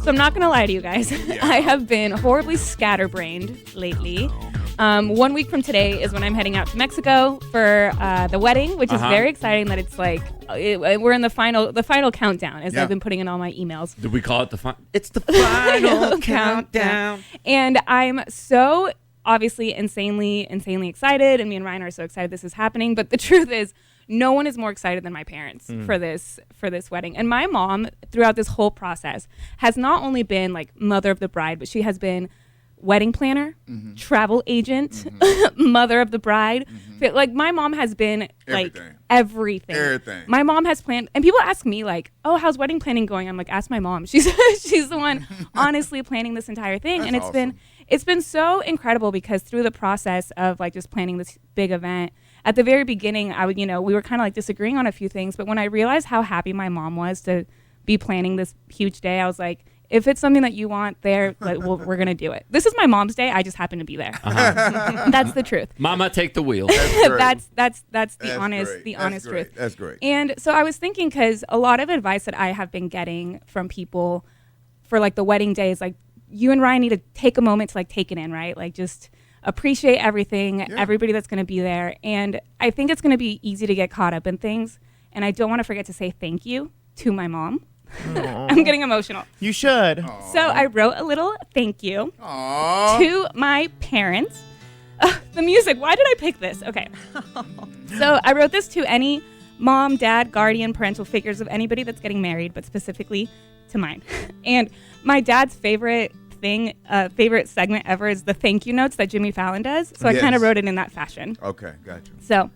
So I'm not going to lie to you guys. I have been horribly scatterbrained lately. 1 week from today is when I'm heading out to Mexico for the wedding, which is very exciting that it's like we're in the final countdown as I've been putting in all my emails. Did we call it It's the final countdown. And I'm so obviously insanely excited, and me and Ryan are so excited this is happening. But the truth is, no one is more excited than my parents for this wedding. And my mom, throughout this whole process, has not only been like mother of the bride, but she has been wedding planner, travel agent, mother of the bride. Like my mom has been like everything. My mom has planned, and people ask me like, "Oh, how's wedding planning going?" I'm like, "Ask my mom. She's the one honestly planning this entire thing." That's and it's been so incredible because through the process of like just planning this big event, at the very beginning, we were kind of like disagreeing on a few things, but when I realized how happy my mom was to be planning this huge day, I was like, if it's something that you want there, like, we're going to do it. This is my mom's day. I just happen to be there. That's the truth. Mama, take the wheel. That's the honest truth. That's great. And so I was thinking, because a lot of advice that I have been getting from people for like the wedding day is like, you and Ryan need to take a moment to like take it in, right? Like just appreciate everything, everybody that's going to be there. And I think it's going to be easy to get caught up in things. And I don't want to forget to say thank you to my mom. I'm getting emotional. You should. Aww. So I wrote a little thank you to my parents. The music, why did I pick this? Okay. So I wrote this to any mom, dad, guardian, parental figures of anybody that's getting married, but specifically to mine. And my dad's favorite segment ever is the thank you notes that Jimmy Fallon does. So I kind of wrote it in that fashion. Okay, gotcha. So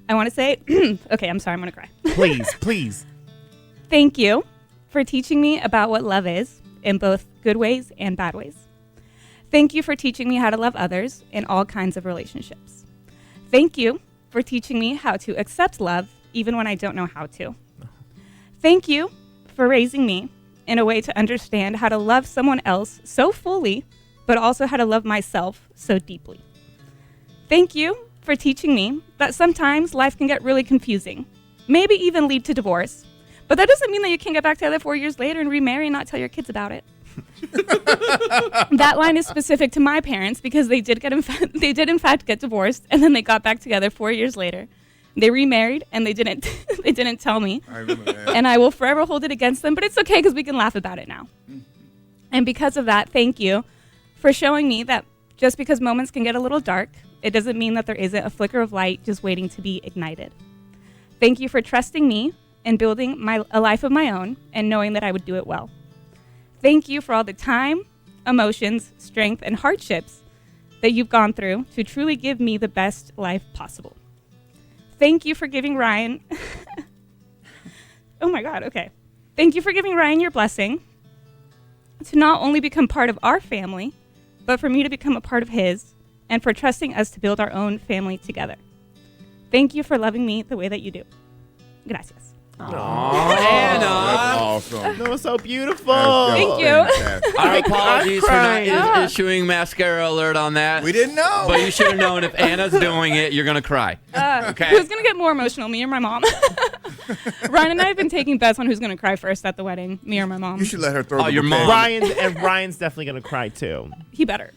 I want to say, okay, I'm sorry, I'm going to cry. Please. Thank you for teaching me about what love is in both good ways and bad ways. Thank you for teaching me how to love others in all kinds of relationships. Thank you for teaching me how to accept love even when I don't know how to. Thank you for raising me in a way to understand how to love someone else so fully, but also how to love myself so deeply. Thank you for teaching me that sometimes life can get really confusing, maybe even lead to divorce. But that doesn't mean that you can get back together 4 years later and remarry and not tell your kids about it. That line is specific to my parents because they did in fact get divorced, and then they got back together 4 years later. They remarried and they didn't tell me. I remember that. And I will forever hold it against them, but it's okay because we can laugh about it now. And because of that, thank you for showing me that just because moments can get a little dark, it doesn't mean that there isn't a flicker of light just waiting to be ignited. Thank you for trusting me and building a life of my own and knowing that I would do it well. Thank you for all the time, emotions, strength, and hardships that you've gone through to truly give me the best life possible. Thank you for giving Ryan... Oh my God, okay. Thank you for giving Ryan your blessing to not only become part of our family, but for me to become a part of his, and for trusting us to build our own family together. Thank you for loving me the way that you do. Gracias. Anna. That's awesome. That was so beautiful. Thank you. Our apologies for not issuing mascara alert on that. We didn't know. But you should have known if Anna's doing it, you're going to cry. Okay. Who's going to get more emotional, me or my mom? Ryan and I have been taking bets on who's going to cry first at the wedding, me or my mom. You should let her throw your bouquet. mom. Ryan's definitely going to cry too. He better.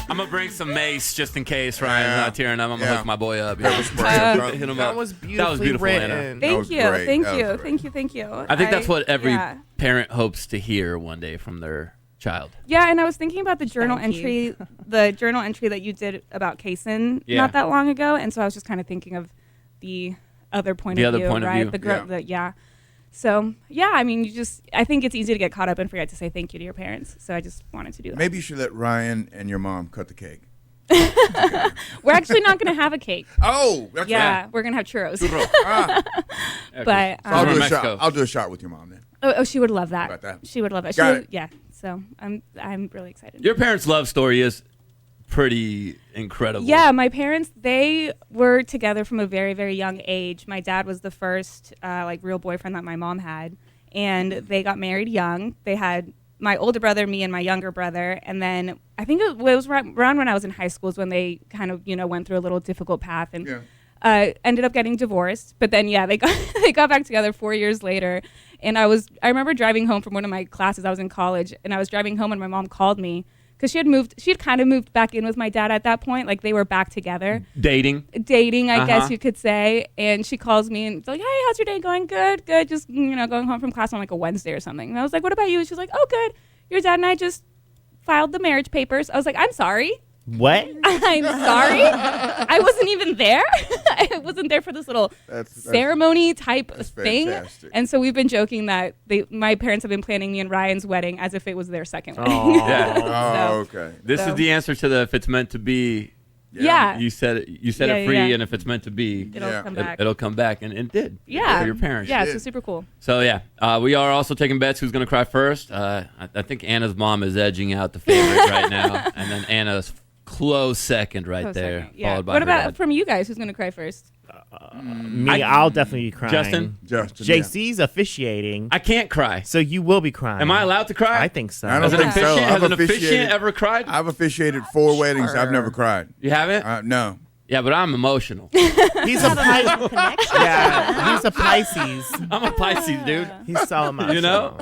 I'm going to bring some mace just in case Ryan's not tearing up. I'm going to hook my boy up. Hit him up. That was beautiful, Anna. Thank you. I think that's what every parent hopes to hear one day from their child. Yeah, and I was thinking about the journal entry that you did about Kaysen not that long ago, and so I was just kind of thinking of the other point of view, right? So, I mean, I think it's easy to get caught up and forget to say thank you to your parents. So I just wanted to do that. Maybe you should let Ryan and your mom cut the cake. We're actually not going to have a cake. Oh, that's right. We're going to have churros. But I'll do a shot with your mom then. Oh, she would love that. How about that? She would love that. Got it. Yeah. So I'm really excited. Your parents' love story is pretty incredible. Yeah, my parents, they were together from a very, very young age. My dad was the first real boyfriend that my mom had, and they got married young. They had my older brother, me, and my younger brother, and then I think it was around when I was in high school is when they kind of went through a little difficult path, and ended up getting divorced. But then, yeah, they got back together 4 years later. And I remember driving home from one of my classes. I was in college, and I was driving home, and my mom called me because she had kind of moved back in with my dad at that point. Like, they were back together. Dating, I guess you could say. And she calls me and it's like, hey, how's your day going? Good. Just, going home from class on like a Wednesday or something. And I was like, what about you? She's like, oh, good. Your dad and I just filed the marriage papers. I was like, I'm sorry. What? I'm sorry. I wasn't even there. I wasn't there for this little ceremony type thing. Fantastic. And so we've been joking that my parents have been planning me and Ryan's wedding as if it was their second wedding. Yeah. Okay. This is the answer to the if it's meant to be. Yeah. You said it free, and if it's meant to be, it'll come back. It'll come back, and it did. Yeah. For your parents. Yeah, so super cool. So, we are also taking bets who's going to cry first. I think Anna's mom is edging out the favorite right now, and then Anna's close second there. Yeah. Followed by what her about dad. from you guys? Who's going to cry first? Me, I'll definitely be crying. Justin? JC's officiating. I can't cry. So you will be crying. Am I allowed to cry? I think so. I don't think so. Has an officiant ever cried? I've officiated 4 weddings. I've never cried. You haven't? No. Yeah, but I'm emotional. He's a Pisces. Yeah, he's a Pisces. I'm a Pisces, dude. He's so emotional. You know?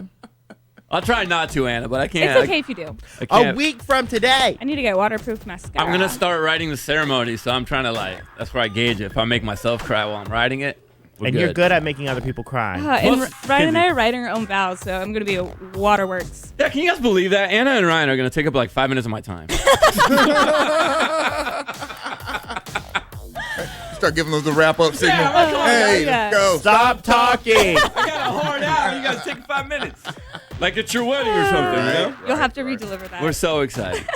I'll try not to, Anna, but I can't. It's okay if you do. I can't. A week from today. I need to get waterproof mascara. I'm going to start writing the ceremony, so I'm trying to, that's where I gauge it. If I make myself cry while I'm writing it, and you're good at making other people cry. And Ryan and I are writing our own vows, so I'm going to be a waterworks. Yeah, can you guys believe that? Anna and Ryan are going to take up 5 minutes of my time. Start giving them the wrap-up signal. Hey, let's go. Stop talking. I got a hard hour. You guys take 5 minutes. Like it's your wedding or something, you know? You'll have to redeliver that. We're so excited.